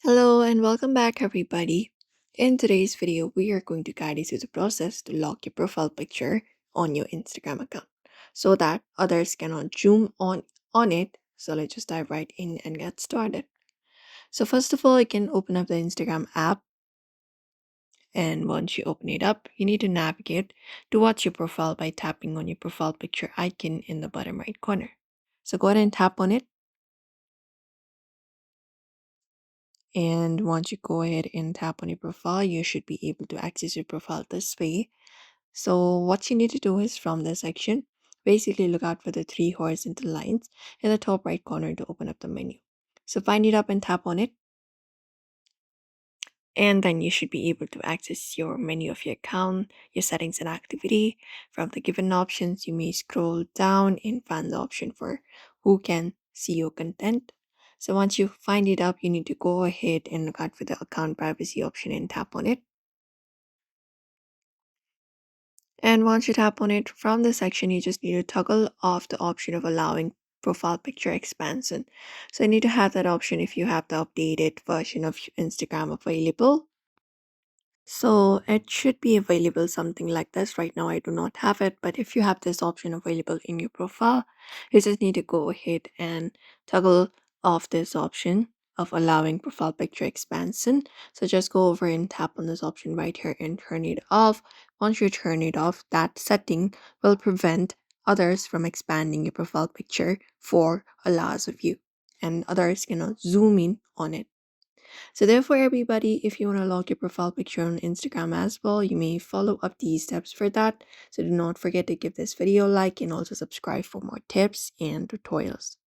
Hello and welcome back, everybody. In today's video, we are going to guide you through the process to lock your profile picture on your Instagram account so that others cannot zoom on it. So let's just dive right in and get started. So first of all, you can open up the Instagram app, and once you open it up, you need to navigate towards your profile by tapping on your profile picture icon in the bottom right corner. So go ahead and tap on it. And once you go ahead and tap on your profile, you should be able to access your profile this way. So what you need to do is from this section, basically look out for the three horizontal lines in the top right corner to open up the menu. So find it up and tap on it. And then you should be able to access your menu of your account, your settings and activity. From the given options, you may scroll down and find the option for who can see your content. So once you find it up, you need to go ahead and look out for the account privacy option and tap on it. And once you tap on it from the section, you just need to toggle off the option of allowing profile picture expansion. So you need to have that option if you have the updated version of Instagram available. So it should be available something like this. Right now, I do not have it, but if you have this option available in your profile, you just need to go ahead and toggle off this option of allowing profile picture expansion. So just go over and tap on this option right here and turn it off. Once you turn it off, that setting will prevent others from expanding your profile picture for a loss of you, and others cannot zoom in on it. So therefore, everybody, if you want to log your profile picture on Instagram as well, you may follow up these steps for that. So do not forget to give this video a like and also subscribe for more tips and tutorials.